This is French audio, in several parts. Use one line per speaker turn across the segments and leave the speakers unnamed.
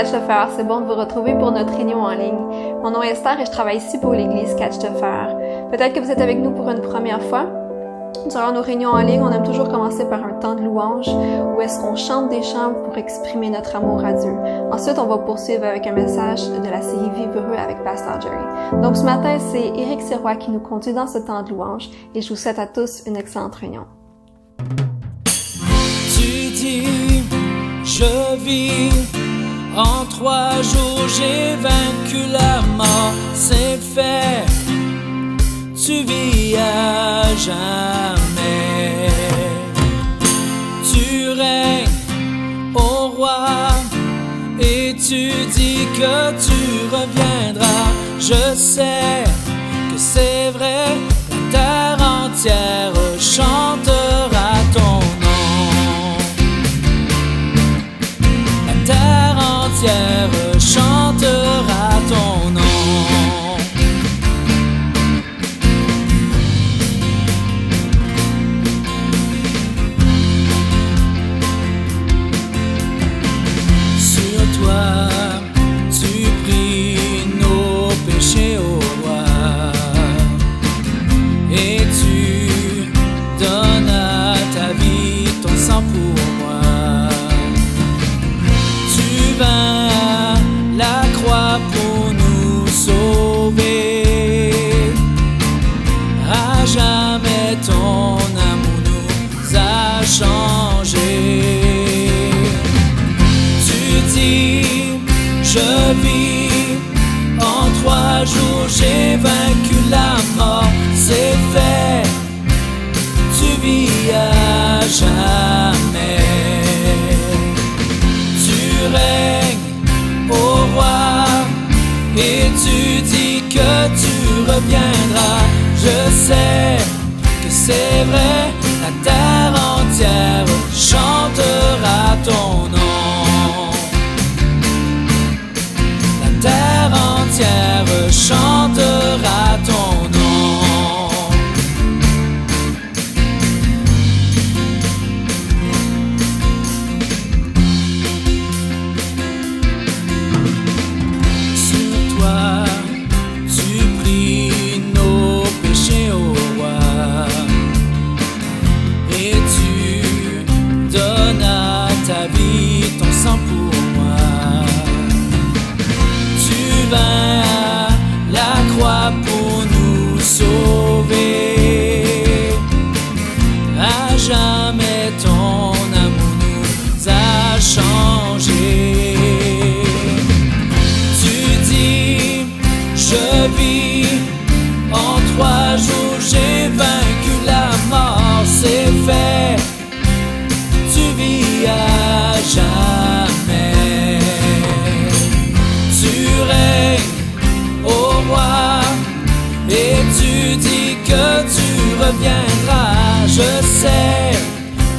Catch the Fire, c'est bon de vous retrouver pour notre réunion en ligne. Mon nom est Esther et je travaille ici pour l'église Catch the Fire. Peut-être que vous êtes avec nous pour une première fois. Durant nos réunions en ligne, on aime toujours commencer par un temps de louange où est-ce qu'on chante des chants pour exprimer notre amour à Dieu. Ensuite, on va poursuivre avec un message de la série Vivre heureux avec Pasteur Jerry. Donc ce matin, c'est Éric Sirois qui nous conduit dans ce temps de louange et je vous souhaite à tous une excellente réunion.
Tu dis, je vis, en 3 jours j'ai vaincu la mort, c'est fait, tu vis à jamais. Tu règnes, ô roi, et tu dis que tu reviendras. Je sais que c'est vrai, la terre entière chantera ton nom. La terre entière chantera ton nom. Tu pries nos péchés au roi et tu donnes à ta vie ton sang pour moi. Tu vas à la croix pour nous sauver. À jamais ton amour nous a changés. Je vis, en 3 jours j'ai vaincu la mort, c'est fait, tu vis à jamais. Tu règnes, ô roi, et tu dis que tu reviendras. Je sais que c'est vrai, la terre entière chantera ton nom. La terre entière chantera ton nom. Sur toi, tu pries nos péchés au roi et tu donnes à ta vie ton sang pour moi. Tu vas à la croix pour nous sauver. À jamais ton amour nous a changés. Tu dis, je vis, en 3 jours j'ai vaincu la mort, c'est fait, tu vis à jamais. Tu règnes, ô roi, et tu dis que tu reviendras. Je sais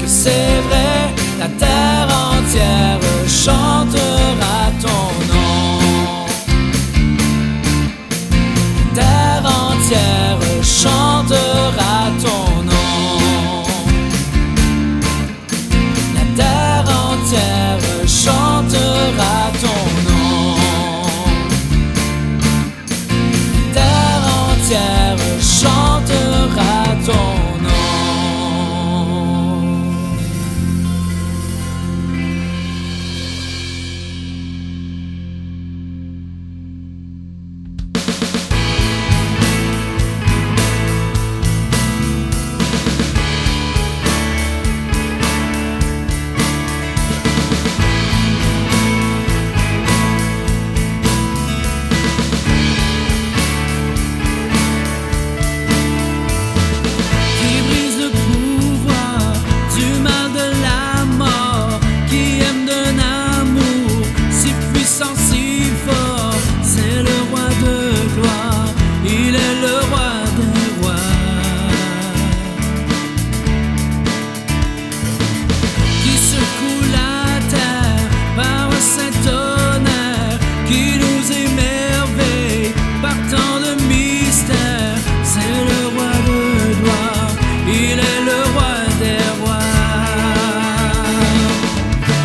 que c'est vrai, la terre entière chantera ton nom. La terre entière chantera ton nom. La terre entière chantera ton nom. Chantera ton nom.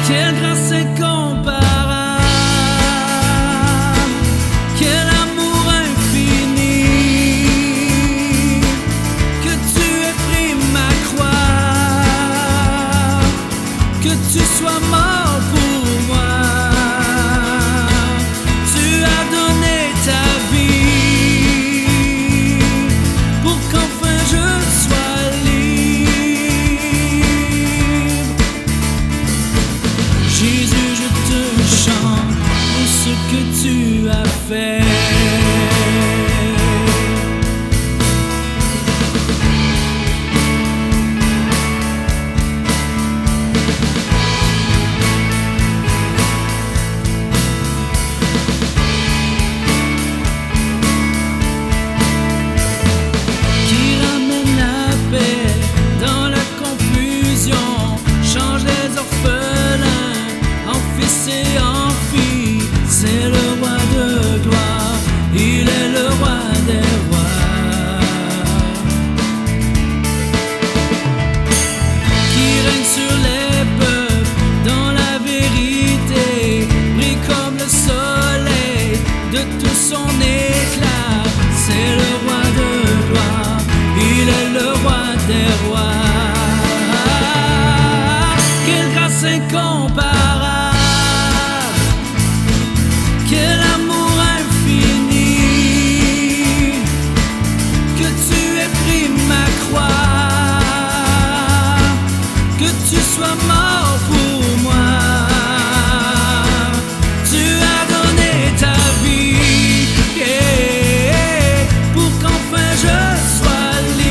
Quelle grâce incomparable. que tu as fait. Incomparable, quel amour infini, que tu aies pris ma croix, que tu sois mort pour moi. Tu as donné ta vie, yeah, pour qu'enfin je sois libre.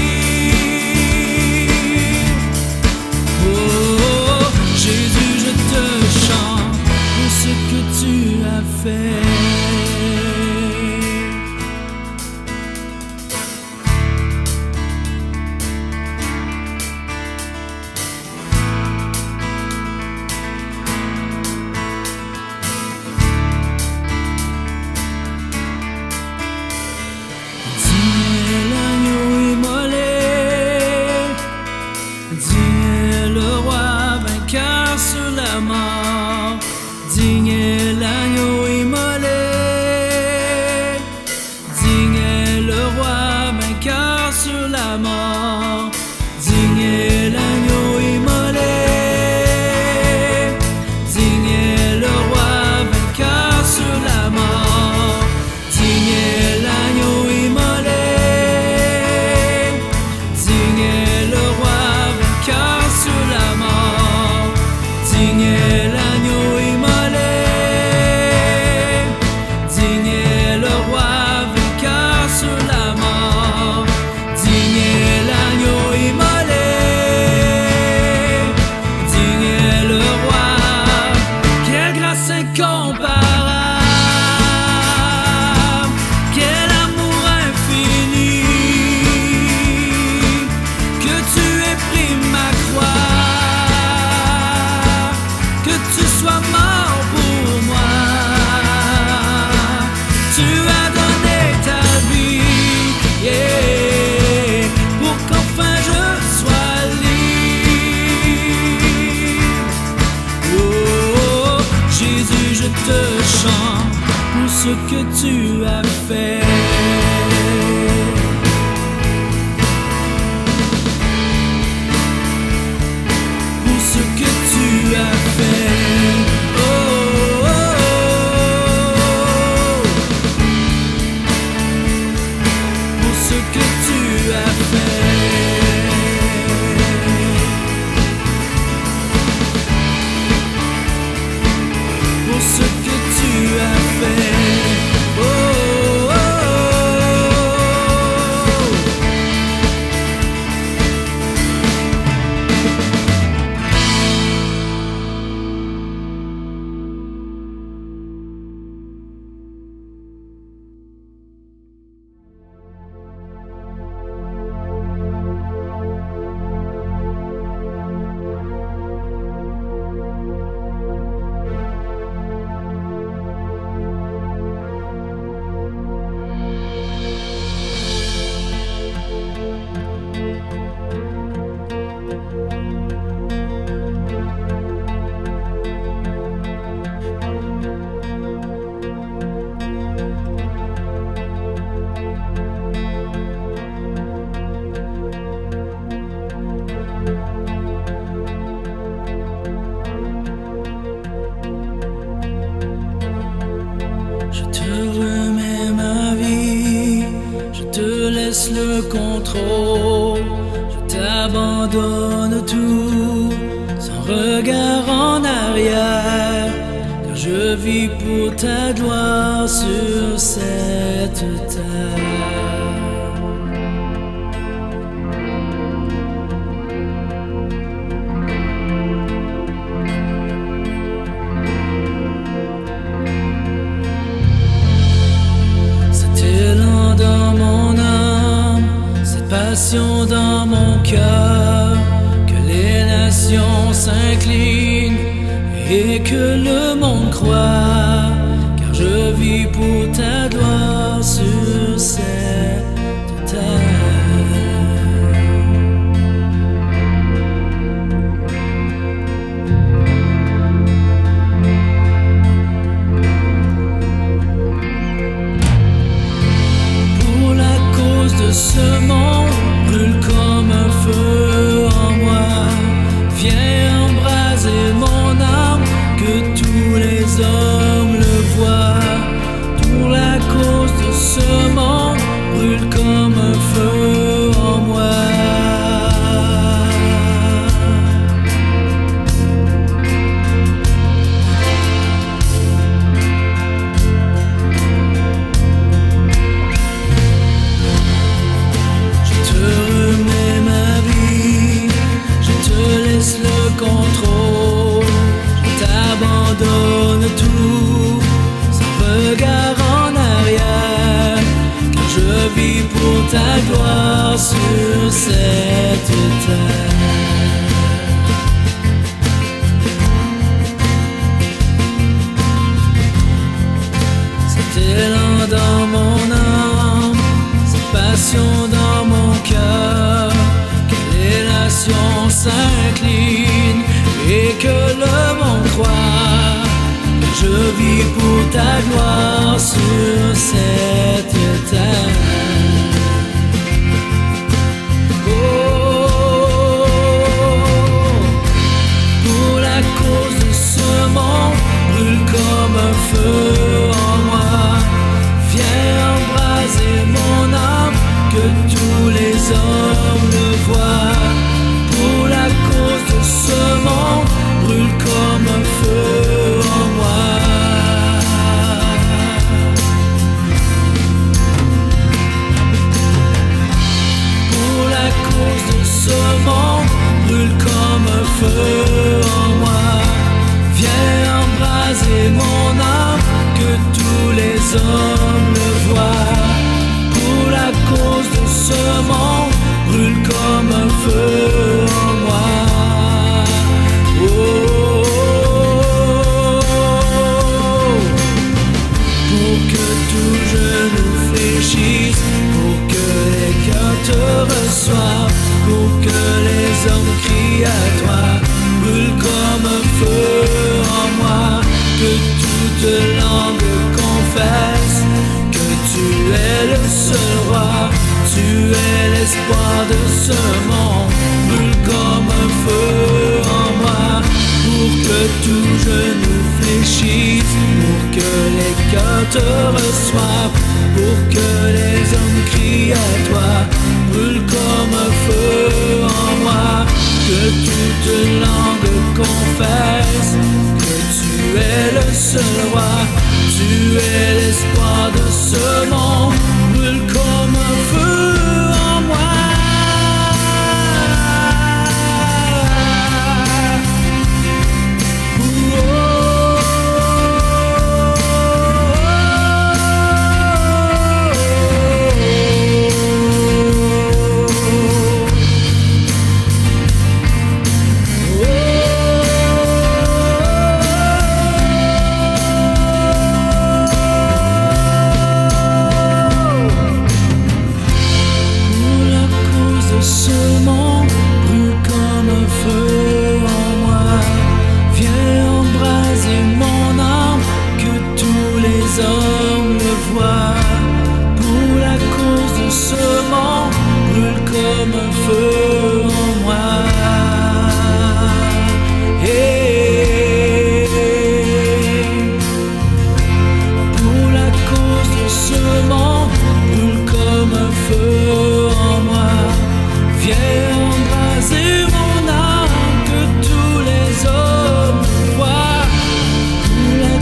Oh, Jésus, je te chante pour ce que tu as fait. Digne est l'agneau immolé, digne est le roi vainqueur sur la mort, digne est l'agneau immolé, digne est le roi vainqueur sur la mort, digne est l'agneau immolé, digne est le roi vainqueur sur la mort, digne est l'agneau immolé. Incomparable, quel amour infini, que tu aies pris ma croix, que tu sois mort pour moi. Tu as donné ta vie, yeah, pour qu'enfin je sois libre. Oh, Jésus, je te chante pour ce que tu as fait. Pour ce que tu as fait. Oh, oh, oh. Pour ce que tu as fait. Pour ce que tu as fait. Oh, oh, laisse le contrôle, je t'abandonne tout, sans regard en arrière, car je je vis pour ta gloire sur cette terre. Cet élan dans mon âme, cette passion dans mon cœur, que les nations s'inclinent et que le monde croit, car je vis pour ta gloire sur cette terre. Pour la cause de ce monde, brûle comme un feu en moi, viens embraser mon âme, que tous les hommes le voient. Pour la cause de ce monde, brûle comme un feu en moi. Je te remets ma vie, je te laisse le contrôle, je t'abandonne tout, sans regard en arrière, car je vis pour ta gloire sur cette terre. Cet élan dans mon âme, cette passion dans mon cœur, que les nations s'inclinent et que le monde croit, que je vis pour ta gloire sur cette terre. Oh, pour la cause de ce monde, brûle comme un feu en moi, viens embraser mon âme, que tous les hommes le voient. Pour la cause de ce monde, brûle comme un feu en moi. Pour la cause de ce monde, brûle comme un feu en moi, viens embraser mon âme, que tous les hommes le voient. Pour la cause de ce monde, brûle comme un feu en moi. Oh, pour que tout genou fléchisse, pour que les cœurs te reçoivent, pour que les hommes crient à toi, brûle comme un feu en moi, que toute langue confesse que tu es le seul roi, tu es l'espoir de ce monde, brûle comme un feu en moi, pour que tout genou fléchisse, pour que les cœurs te reçoivent, pour que les hommes crient à toi, brûle comme un feu en moi, que toute langue confesse que tu es le seul roi, tu es l'espoir de ce monde, brûle comme un feu en moi. La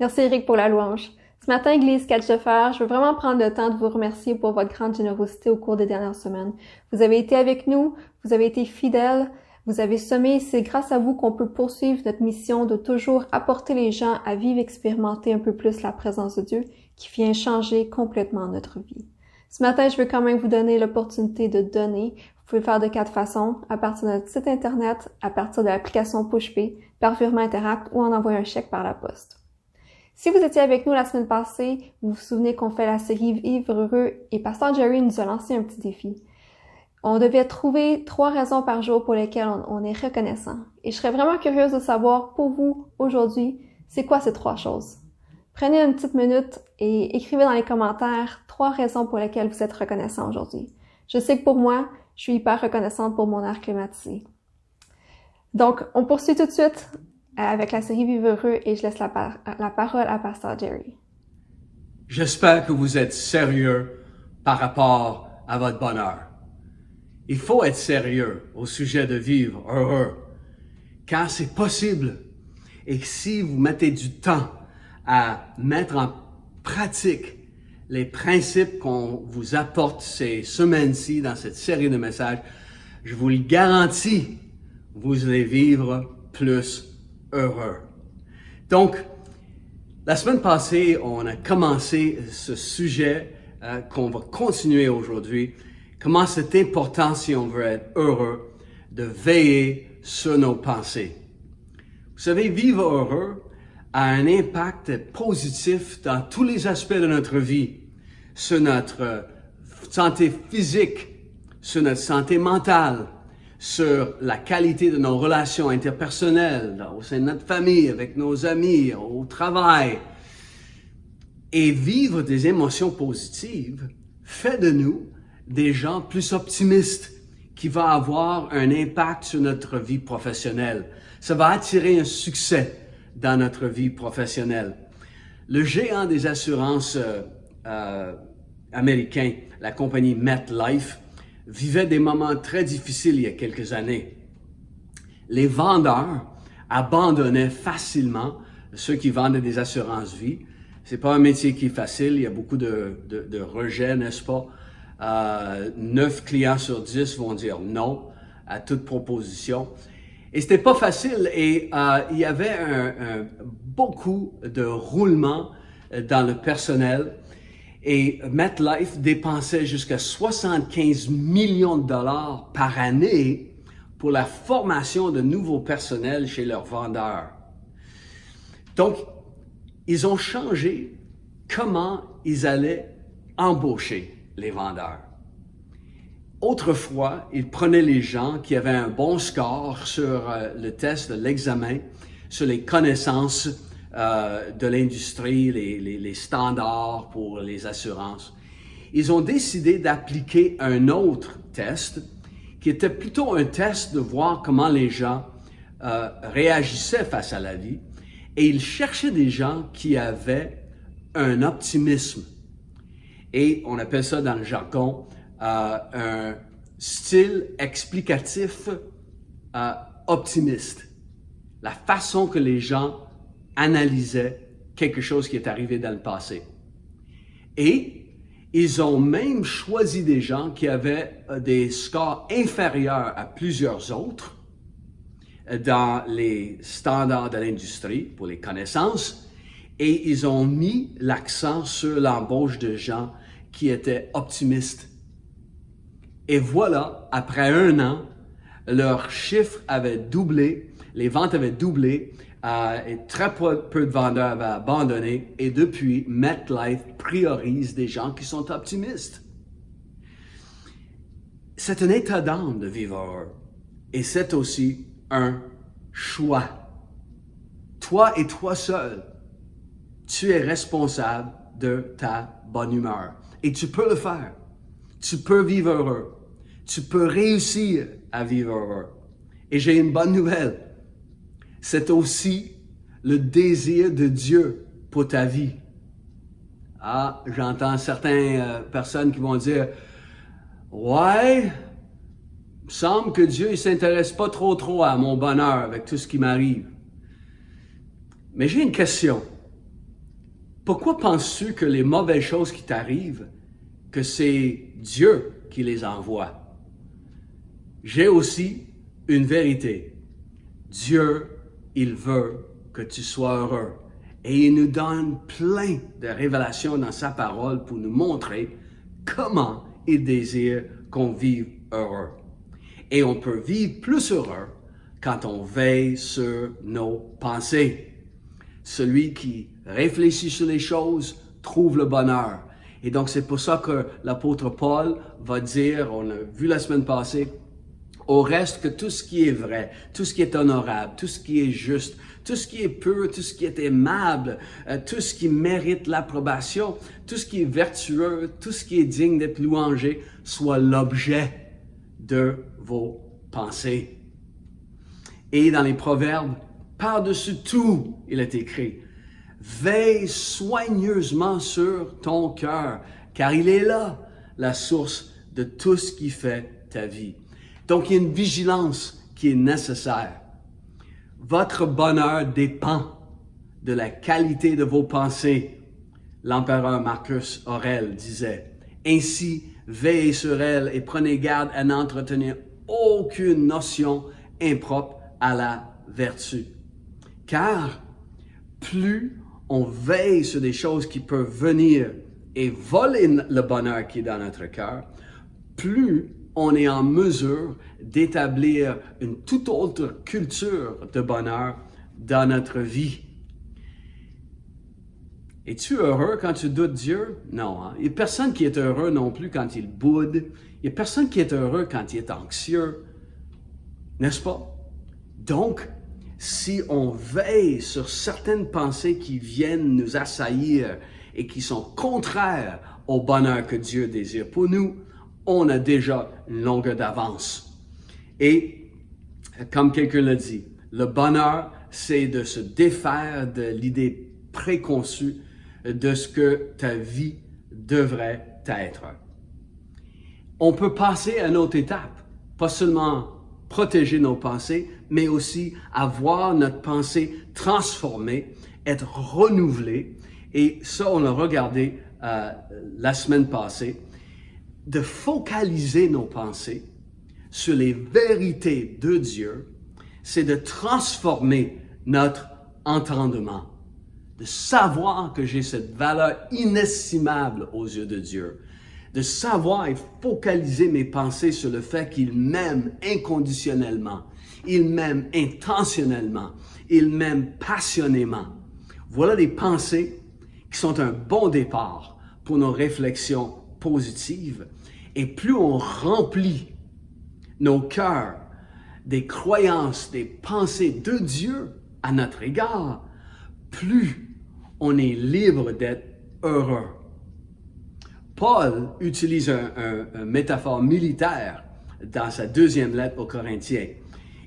Merci Eric pour la louange. Ce matin, Église Catch de Fer, je veux vraiment prendre le temps de vous remercier pour votre grande générosité au cours des dernières semaines. Vous avez été avec nous, vous avez été fidèles, vous avez semé, c'est grâce à vous qu'on peut poursuivre notre mission de toujours apporter les gens à vivre, expérimenter un peu plus la présence de Dieu qui vient changer complètement notre vie. Ce matin, je veux quand même vous donner l'opportunité de donner. Vous pouvez le faire de 4 façons, à partir de notre site internet, à partir de l'application PushPay, par virement Interact ou en envoyant un chèque par la poste. Si vous étiez avec nous la semaine passée, vous vous souvenez qu'on fait la série Vivre heureux et Pasteur Jerry nous a lancé un petit défi. On devait trouver 3 raisons par jour pour lesquelles on est reconnaissant. Et je serais vraiment curieuse de savoir pour vous, aujourd'hui, c'est quoi ces 3 choses? Prenez une petite minute et écrivez dans les commentaires 3 raisons pour lesquelles vous êtes reconnaissant aujourd'hui. Je sais que pour moi, je suis hyper reconnaissante pour mon air climatisé. Donc, on poursuit tout de suite avec la série Vivre heureux et je laisse la parole à Pasteur Jerry.
J'espère que vous êtes sérieux par rapport à votre bonheur. Il faut être sérieux au sujet de vivre heureux, car c'est possible. Et si vous mettez du temps à mettre en pratique les principes qu'on vous apporte ces semaines-ci dans cette série de messages, je vous le garantis, vous allez vivre plus heureux. Donc, la semaine passée, on a commencé ce sujet qu'on va continuer aujourd'hui. Comment c'est important, si on veut être heureux, de veiller sur nos pensées. Vous savez, vivre heureux a un impact positif dans tous les aspects de notre vie, sur notre santé physique, sur notre santé mentale, sur la qualité de nos relations interpersonnelles, au sein de notre famille, avec nos amis, au travail. Et vivre des émotions positives fait de nous des gens plus optimistes, qui va avoir un impact sur notre vie professionnelle. Ça va attirer un succès dans notre vie professionnelle. Le géant des assurances américain, la compagnie MetLife, vivait des moments très difficiles il y a quelques années. Les vendeurs abandonnaient facilement ceux qui vendaient des assurances-vie. C'est pas un métier qui est facile, il y a beaucoup de rejets, n'est-ce pas? 9 clients sur 10 vont dire non à toute proposition. Et c'était pas facile et il y avait beaucoup de roulement dans le personnel. Et MetLife dépensait jusqu'à 75 millions de dollars par année pour la formation de nouveaux personnels chez leurs vendeurs. Donc, ils ont changé comment ils allaient embaucher les vendeurs. Autrefois, ils prenaient les gens qui avaient un bon score sur le test de l'examen, sur les connaissances de l'industrie, les standards pour les assurances. Ils ont décidé d'appliquer un autre test qui était plutôt un test de voir comment les gens réagissaient face à la vie. Et ils cherchaient des gens qui avaient un optimisme. Et on appelle ça dans le jargon un style explicatif optimiste. La façon que les gens analysaient quelque chose qui est arrivé dans le passé. Et ils ont même choisi des gens qui avaient des scores inférieurs à plusieurs autres dans les standards de l'industrie pour les connaissances, et ils ont mis l'accent sur l'embauche de gens qui étaient optimistes. Et voilà, après 1 an, leurs chiffres avaient doublé, les ventes avaient doublé, et très peu de vendeurs avaient abandonné, et depuis, MetLife priorise des gens qui sont optimistes. C'est un état d'âme de vivre heureux, et c'est aussi un choix. Toi et toi seul, tu es responsable de ta bonne humeur. Et tu peux le faire. Tu peux vivre heureux. Tu peux réussir à vivre heureux. Et j'ai une bonne nouvelle. C'est aussi le désir de Dieu pour ta vie. Ah, j'entends certaines personnes qui vont dire « Ouais, il me semble que Dieu ne s'intéresse pas trop à mon bonheur avec tout ce qui m'arrive. » Mais j'ai une question. Pourquoi penses-tu que les mauvaises choses qui t'arrivent, que c'est Dieu qui les envoie? J'ai aussi une vérité. Dieu, il veut que tu sois heureux. Et il nous donne plein de révélations dans sa parole pour nous montrer comment il désire qu'on vive heureux. Et on peut vivre plus heureux quand on veille sur nos pensées. Celui qui réfléchit sur les choses trouve le bonheur. Et donc c'est pour ça que l'apôtre Paul va dire, on a vu la semaine passée, au reste que tout ce qui est vrai, tout ce qui est honorable, tout ce qui est juste, tout ce qui est pur, tout ce qui est aimable, tout ce qui mérite l'approbation, tout ce qui est vertueux, tout ce qui est digne d'être louangé, soit l'objet de vos pensées. Et dans les Proverbes, par-dessus tout, il est écrit, veille soigneusement sur ton cœur, car il est là, la source de tout ce qui fait ta vie. Donc, il y a une vigilance qui est nécessaire. Votre bonheur dépend de la qualité de vos pensées. L'empereur Marcus Aurèle disait, « Ainsi, veillez sur elles et prenez garde à n'entretenir aucune notion impropre à la vertu. » Car plus on veille sur des choses qui peuvent venir et voler le bonheur qui est dans notre cœur, plus on est en mesure d'établir une toute autre culture de bonheur dans notre vie. Es-tu heureux quand tu doutes Dieu? Non. Hein? Il n'y a personne qui est heureux non plus quand il boude. Il n'y a personne qui est heureux quand il est anxieux. N'est-ce pas? Donc, si on veille sur certaines pensées qui viennent nous assaillir et qui sont contraires au bonheur que Dieu désire pour nous, on a déjà une longueur d'avance. Et, comme quelqu'un l'a dit, le bonheur, c'est de se défaire de l'idée préconçue de ce que ta vie devrait être. On peut passer à une autre étape, pas seulement protéger nos pensées, mais aussi avoir notre pensée transformée, être renouvelée. Et ça, on l'a regardé la semaine passée, de focaliser nos pensées sur les vérités de Dieu, c'est de transformer notre entendement, de savoir que j'ai cette valeur inestimable aux yeux de Dieu, de savoir et focaliser mes pensées sur le fait qu'il m'aime inconditionnellement, il m'aime intentionnellement, il m'aime passionnément. Voilà des pensées qui sont un bon départ pour nos réflexions positives. Et plus on remplit nos cœurs des croyances, des pensées de Dieu à notre égard, plus on est libre d'être heureux. Paul utilise une métaphore militaire dans sa deuxième lettre aux Corinthiens.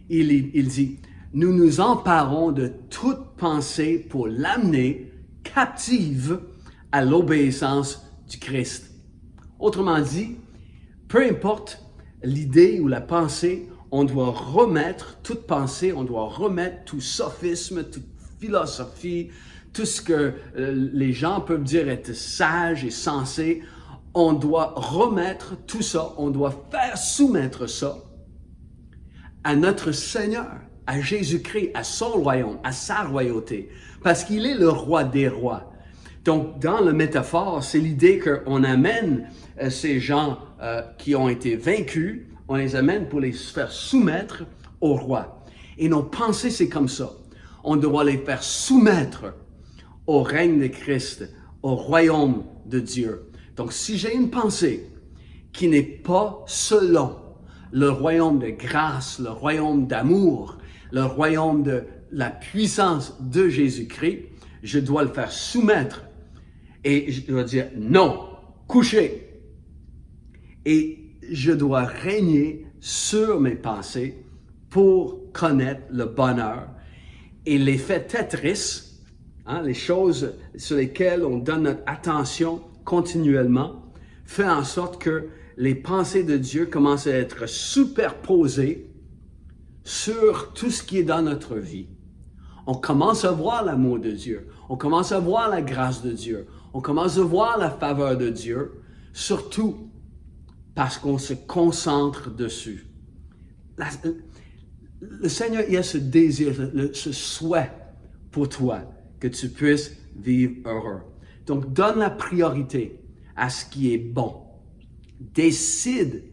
Il dit, « Nous nous emparons de toute pensée pour l'amener captive à l'obéissance du Christ. » Autrement dit, peu importe l'idée ou la pensée, on doit remettre toute pensée, on doit remettre tout sophisme, toute philosophie, tout ce que les gens peuvent dire être sage et sensé. On doit remettre tout ça, on doit faire soumettre ça à notre Seigneur, à Jésus-Christ, à son royaume, à sa royauté, parce qu'il est le roi des rois. Donc, dans la métaphore, c'est l'idée qu'on amène ces gens qui ont été vaincus, on les amène pour les faire soumettre au roi. Et nos pensées, c'est comme ça. On doit les faire soumettre au règne de Christ, au royaume de Dieu. Donc, si j'ai une pensée qui n'est pas selon le royaume de grâce, le royaume d'amour, le royaume de la puissance de Jésus-Christ, je dois le faire soumettre et je dois dire non, coucher. Et je dois régner sur mes pensées pour connaître le bonheur et l'effet Tetris, les choses sur lesquelles on donne notre attention continuellement, fait en sorte que les pensées de Dieu commencent à être superposées sur tout ce qui est dans notre vie. On commence à voir l'amour de Dieu. On commence à voir la grâce de Dieu. On commence à voir la faveur de Dieu, surtout parce qu'on se concentre dessus. Le Seigneur, il a ce désir, ce souhait pour toi, que tu puisses vivre heureux. Donc, donne la priorité à ce qui est bon. Décide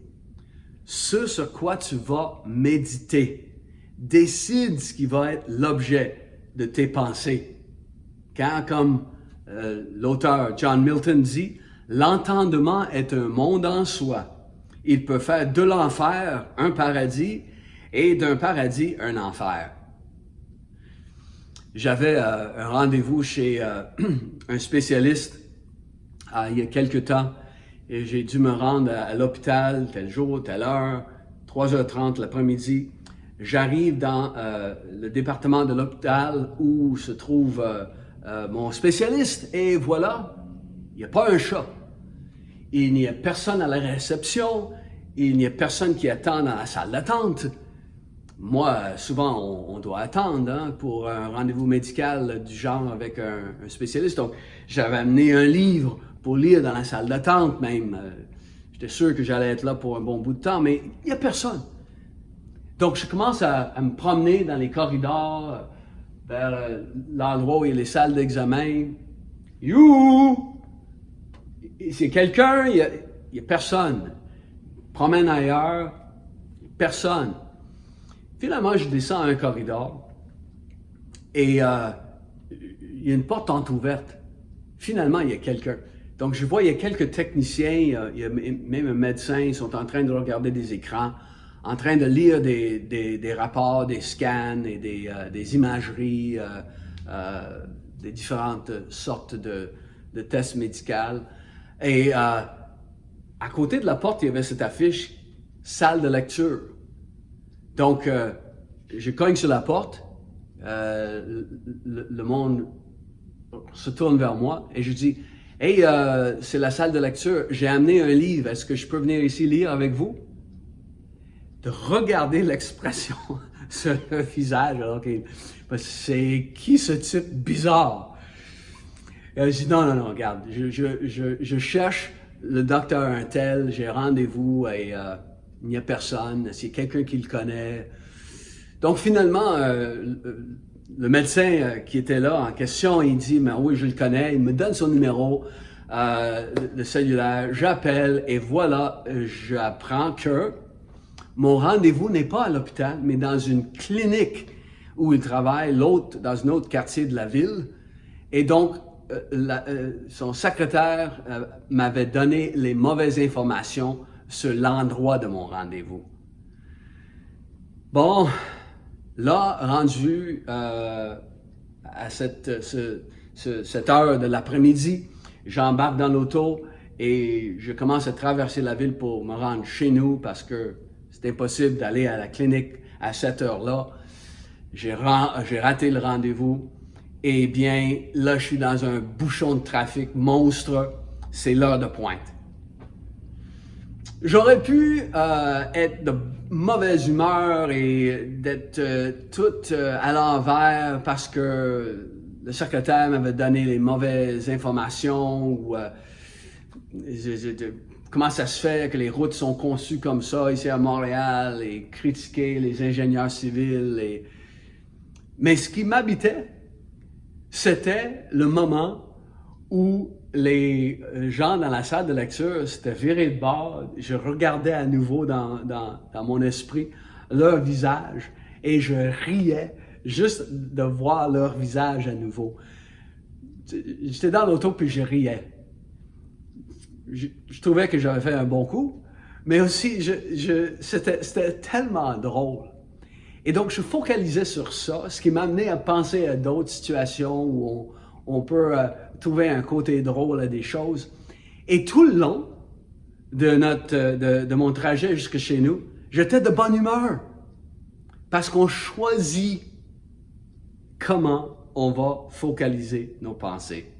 ce sur quoi tu vas méditer. Décide ce qui va être l'objet de tes pensées. Quand, comme l'auteur John Milton dit, l'entendement est un monde en soi. Il peut faire de l'enfer un paradis et d'un paradis un enfer. J'avais un rendez-vous chez un spécialiste il y a quelque temps et j'ai dû me rendre à l'hôpital tel jour, telle heure, 3h30 l'après-midi. J'arrive dans le département de l'hôpital où se trouve mon spécialiste et voilà, il n'y a pas un chat. Il n'y a personne à la réception, il n'y a personne qui attend dans la salle d'attente. Moi, souvent, on doit attendre pour un rendez-vous médical du genre avec un spécialiste. Donc, j'avais amené un livre pour lire dans la salle d'attente même. J'étais sûr que j'allais être là pour un bon bout de temps, mais il n'y a personne. Donc, je commence à me promener dans les corridors vers l'endroit où il y a les salles d'examen. You! C'est quelqu'un, il n'y a personne. Je promène ailleurs, personne. Finalement, je descends un corridor et il y a une porte entrouverte. Finalement, il y a quelqu'un. Donc, je vois, il y a quelques techniciens, il y a même un médecin, ils sont en train de regarder des écrans, en train de lire des rapports, des scans et des imageries, des différentes sortes de tests médicaux. Et à côté de la porte, il y avait cette affiche « Salle de lecture ». Donc, je cogne sur la porte, le monde se tourne vers moi et je dis « Hey, c'est la salle de lecture, j'ai amené un livre, est-ce que je peux venir ici lire avec vous? » De regarder l'expression sur le visage, alors que c'est qui ce type bizarre? Je dis « Non, regarde, je cherche le docteur untel, j'ai rendez-vous et... il n'y a personne, c'est quelqu'un qui le connaît. » Donc finalement, le médecin qui était là en question, il dit « Mais oui, je le connais », il me donne son numéro de cellulaire, j'appelle et voilà, j'apprends que mon rendez-vous n'est pas à l'hôpital, mais dans une clinique où il travaille, dans un autre quartier de la ville. Et donc, son secrétaire m'avait donné les mauvaises informations sur l'endroit de mon rendez-vous. Bon, là, rendu à cette heure de l'après-midi, j'embarque dans l'auto et je commence à traverser la ville pour me rendre chez nous parce que c'est impossible d'aller à la clinique à cette heure-là. J'ai raté le rendez-vous. Et bien, là, je suis dans un bouchon de trafic monstre. C'est l'heure de pointe. J'aurais pu être de mauvaise humeur et d'être tout à l'envers parce que le secrétaire m'avait donné les mauvaises informations ou comment ça se fait que les routes sont conçues comme ça ici à Montréal et critiquer les ingénieurs civils. Mais ce qui m'habitait, c'était le moment où les gens dans la salle de lecture s'étaient virés de bord. Je regardais à nouveau dans mon esprit leur visage et je riais juste de voir leur visage à nouveau. J'étais dans l'auto puis je riais. Je trouvais que j'avais fait un bon coup, mais aussi c'était tellement drôle. Et donc je focalisais sur ça, ce qui m'a amené à penser à d'autres situations où on peut trouver un côté drôle à des choses. Et tout le long de mon trajet jusque chez nous, j'étais de bonne humeur. Parce qu'on choisit comment on va focaliser nos pensées.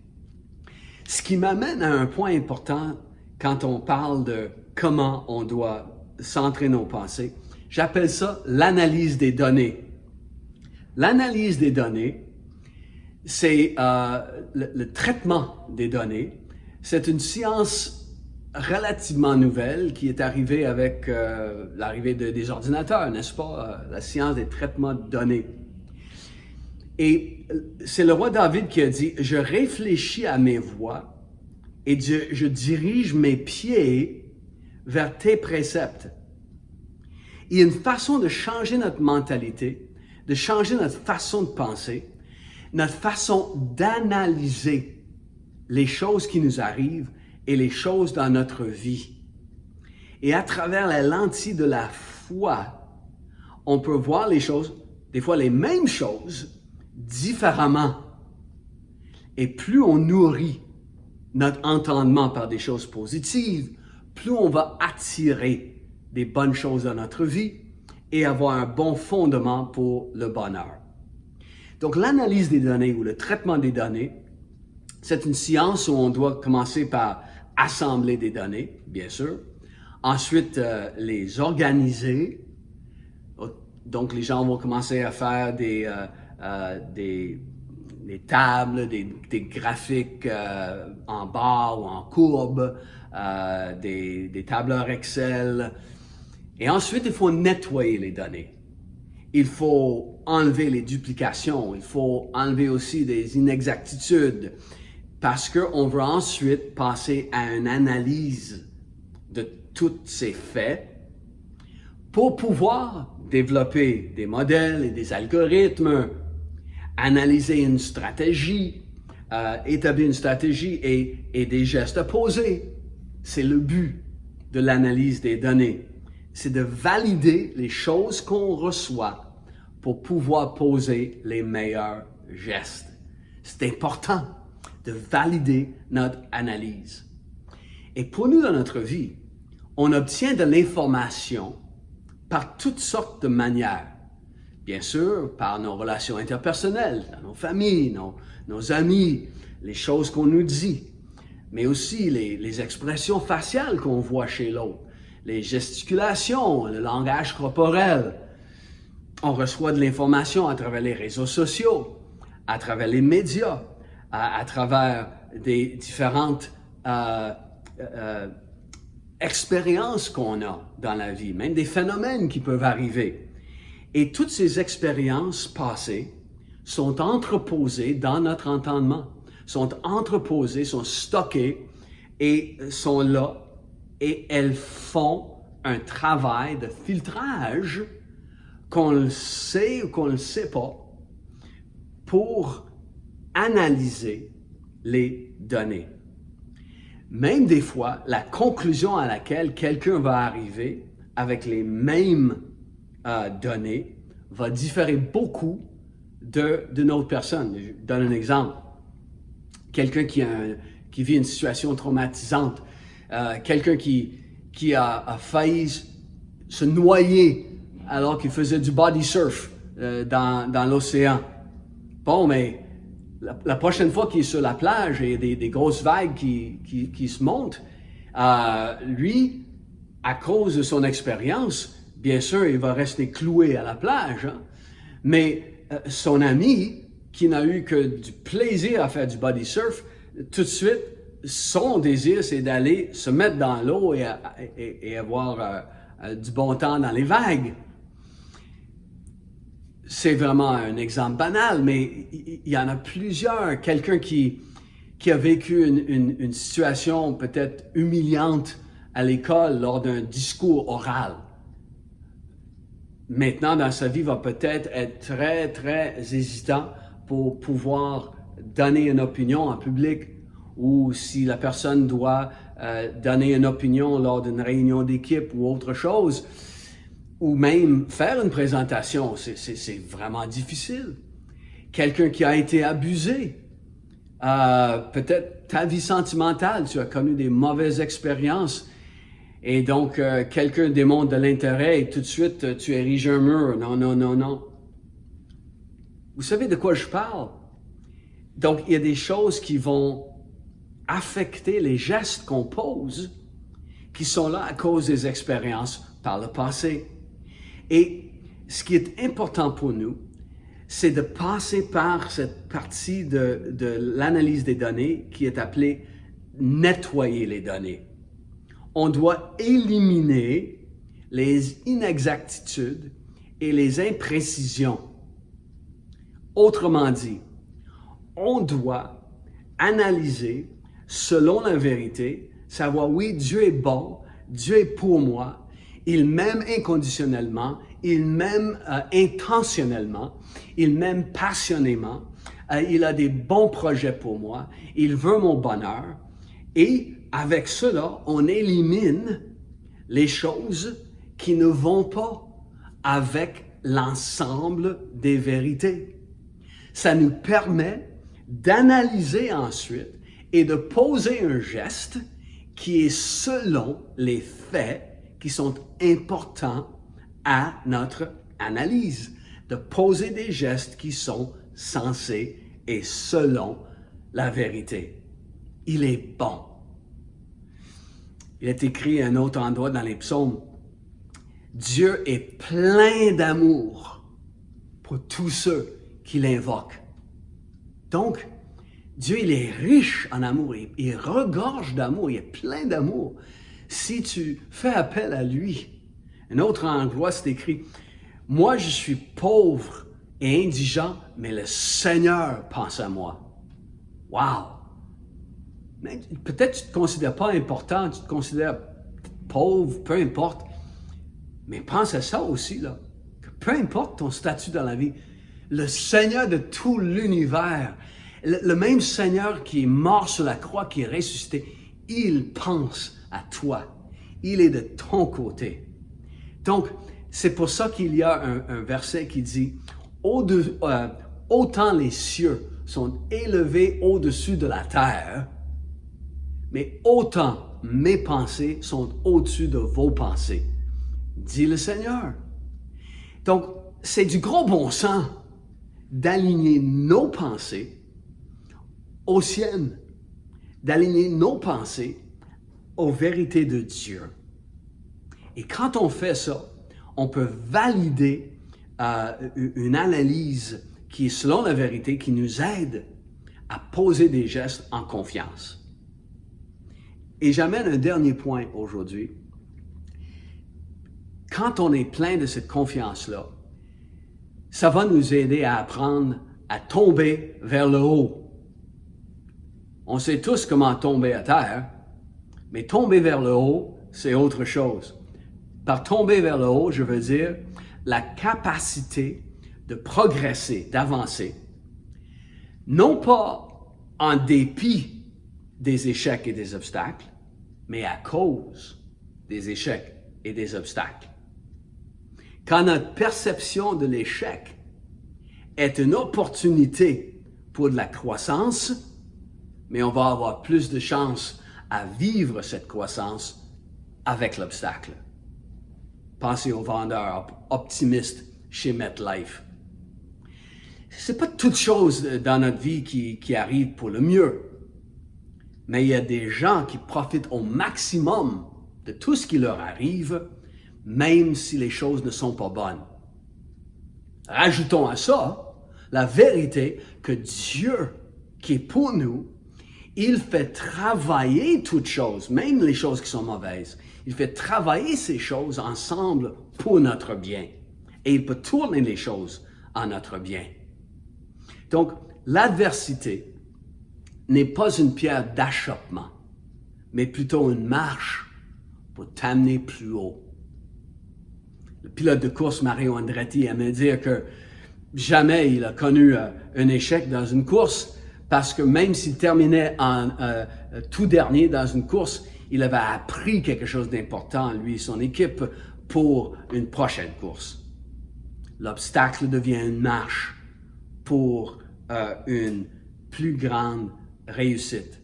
Ce qui m'amène à un point important quand on parle de comment on doit centrer nos pensées. J'appelle ça l'analyse des données. L'analyse des données, c'est le traitement des données. C'est une science relativement nouvelle qui est arrivée avec l'arrivée des ordinateurs, n'est-ce pas? La science des traitements de données. Et c'est le roi David qui a dit, « Je réfléchis à mes voies et je dirige mes pieds vers tes préceptes. » Il y a une façon de changer notre mentalité, de changer notre façon de penser, notre façon d'analyser les choses qui nous arrivent et les choses dans notre vie. Et à travers la lentille de la foi, on peut voir les choses, des fois les mêmes choses, différemment. Et plus on nourrit notre entendement par des choses positives, plus on va attirer des bonnes choses dans notre vie et avoir un bon fondement pour le bonheur. Donc l'analyse des données ou le traitement des données, c'est une science où on doit commencer par assembler des données, bien sûr, ensuite les organiser. Donc les gens vont commencer à faire des tables, des graphiques en barre ou en courbe, des tableurs Excel. Et ensuite, il faut nettoyer les données. Il faut enlever les duplications. Il faut enlever aussi des inexactitudes parce qu'on veut ensuite passer à une analyse de tous ces faits pour pouvoir développer des modèles et des algorithmes, analyser une stratégie, établir une stratégie et des gestes à poser. C'est le but de l'analyse des données. C'est de valider les choses qu'on reçoit pour pouvoir poser les meilleurs gestes. C'est important de valider notre analyse. Et pour nous, dans notre vie, on obtient de l'information par toutes sortes de manières. Bien sûr, par nos relations interpersonnelles, dans nos familles, nos amis, les choses qu'on nous dit, mais aussi les expressions faciales qu'on voit chez l'autre, les gesticulations, le langage corporel. On reçoit de l'information à travers les réseaux sociaux, à travers les médias, à travers des différentes expériences qu'on a dans la vie, même des phénomènes qui peuvent arriver. Et toutes ces expériences passées sont entreposées dans notre entendement, sont entreposées, sont stockées et sont là. Et elles font un travail de filtrage, qu'on le sait ou qu'on ne le sait pas, pour analyser les données. Même des fois, la conclusion à laquelle quelqu'un va arriver avec les mêmes données va différer beaucoup d'une autre personne. Je donne un exemple. Quelqu'un qui vit une situation traumatisante, quelqu'un qui a failli se noyer alors qu'il faisait du body surf dans l'océan. Bon, mais la prochaine fois qu'il est sur la plage et il y a des grosses vagues qui se montent, lui, à cause de son expérience, bien sûr, il va rester cloué à la plage. Hein? Mais son ami, qui n'a eu que du plaisir à faire du body surf, tout de suite, son désir, c'est d'aller se mettre dans l'eau et avoir du bon temps dans les vagues. C'est vraiment un exemple banal, mais il y en a plusieurs. Quelqu'un qui a vécu une situation peut-être humiliante à l'école lors d'un discours oral. Maintenant, dans sa vie, va peut-être être très, très hésitant pour pouvoir donner une opinion en public, ou si la personne doit donner une opinion lors d'une réunion d'équipe ou autre chose, ou même faire une présentation, c'est vraiment difficile. Quelqu'un qui a été abusé, peut-être ta vie sentimentale, tu as connu des mauvaises expériences, et donc quelqu'un démontre de l'intérêt et tout de suite tu ériges un mur. Non, non, non, non. Vous savez de quoi je parle? Donc il y a des choses qui vont affecter les gestes qu'on pose, qui sont là à cause des expériences par le passé. Et ce qui est important pour nous, c'est de passer par cette partie de l'analyse des données qui est appelée nettoyer les données. On doit éliminer les inexactitudes et les imprécisions. Autrement dit, on doit analyser selon la vérité, savoir oui, Dieu est bon, Dieu est pour moi, il m'aime inconditionnellement, il m'aime intentionnellement, il m'aime passionnément, il a des bons projets pour moi, il veut mon bonheur. Et avec cela, on élimine les choses qui ne vont pas avec l'ensemble des vérités. Ça nous permet d'analyser ensuite et de poser un geste qui est selon les faits qui sont importants à notre analyse, de poser des gestes qui sont sensés et selon la vérité. Il est bon. Il est écrit à un autre endroit dans les psaumes, Dieu est plein d'amour pour tous ceux qui l'invoquent. Donc, Dieu, il est riche en amour, il regorge d'amour, il est plein d'amour. Si tu fais appel à lui, un autre endroit, c'est écrit, moi je suis pauvre et indigent, mais le Seigneur pense à moi. Wow! Mais peut-être que tu ne te considères pas important, tu te considères pauvre, peu importe. Mais pense à ça aussi, là. Que peu importe ton statut dans la vie, le Seigneur de tout l'univers, le même Seigneur qui est mort sur la croix, qui est ressuscité, il pense à toi. Il est de ton côté. Donc, c'est pour ça qu'il y a un verset qui dit « Autant les cieux sont élevés au-dessus de la terre, mais autant mes pensées sont au-dessus de vos pensées, dit le Seigneur. » Donc, c'est du gros bon sens d'aligner nos pensées aux siennes, d'aligner nos pensées aux vérités de Dieu. Et quand on fait ça, on peut valider une analyse qui est selon la vérité, qui nous aide à poser des gestes en confiance. Et j'amène un dernier point aujourd'hui. Quand on est plein de cette confiance-là, ça va nous aider à apprendre à tomber vers le haut. On sait tous comment tomber à terre, mais tomber vers le haut, c'est autre chose. Par tomber vers le haut, je veux dire la capacité de progresser, d'avancer, non pas en dépit des échecs et des obstacles, mais à cause des échecs et des obstacles. Quand notre perception de l'échec est une opportunité pour de la croissance, mais on va avoir plus de chances à vivre cette croissance avec l'obstacle. Pensez aux vendeurs optimistes chez MetLife. C'est pas toute chose dans notre vie qui arrive pour le mieux, mais il y a des gens qui profitent au maximum de tout ce qui leur arrive, même si les choses ne sont pas bonnes. Rajoutons à ça la vérité que Dieu, qui est pour nous, il fait travailler toutes choses, même les choses qui sont mauvaises. Il fait travailler ces choses ensemble pour notre bien. Et il peut tourner les choses en notre bien. Donc, l'adversité n'est pas une pierre d'achoppement, mais plutôt une marche pour t'amener plus haut. Le pilote de course Mario Andretti aimait dire que jamais il a connu un échec dans une course, parce que même s'il terminait en tout dernier dans une course, il avait appris quelque chose d'important, lui et son équipe, pour une prochaine course. L'obstacle devient une marche pour une plus grande réussite.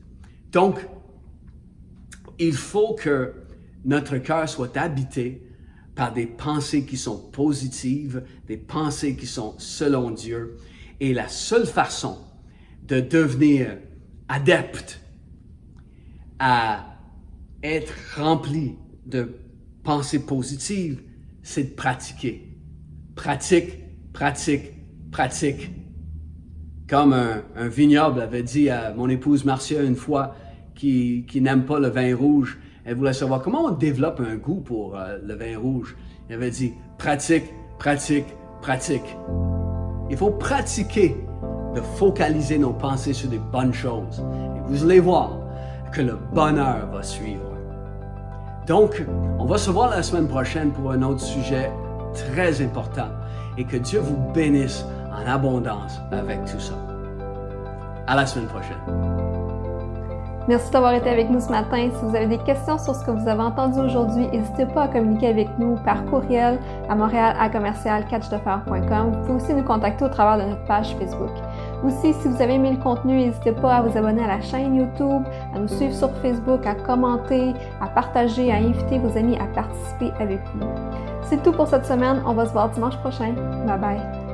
Donc, il faut que notre cœur soit habité par des pensées qui sont positives, des pensées qui sont selon Dieu. Et la seule façon de devenir adepte à être rempli de pensées positives, c'est de pratiquer. Pratique, pratique, pratique. Comme un vignoble avait dit à mon épouse Marcia une fois, qui n'aime pas le vin rouge, elle voulait savoir comment on développe un goût pour le vin rouge. Elle avait dit, pratique, pratique, pratique. Il faut pratiquer de focaliser nos pensées sur des bonnes choses. Et vous allez voir que le bonheur va suivre. Donc, on va se voir la semaine prochaine pour un autre sujet très important et que Dieu vous bénisse en abondance avec tout ça. À la semaine prochaine.
Merci d'avoir été avec nous ce matin. Si vous avez des questions sur ce que vous avez entendu aujourd'hui, n'hésitez pas à communiquer avec nous par courriel à montréal@catchdefer.com. Vous pouvez aussi nous contacter au travers de notre page Facebook. Aussi, si vous avez aimé le contenu, n'hésitez pas à vous abonner à la chaîne YouTube, à nous suivre sur Facebook, à commenter, à partager, à inviter vos amis à participer avec nous. C'est tout pour cette semaine. On va se voir dimanche prochain. Bye bye.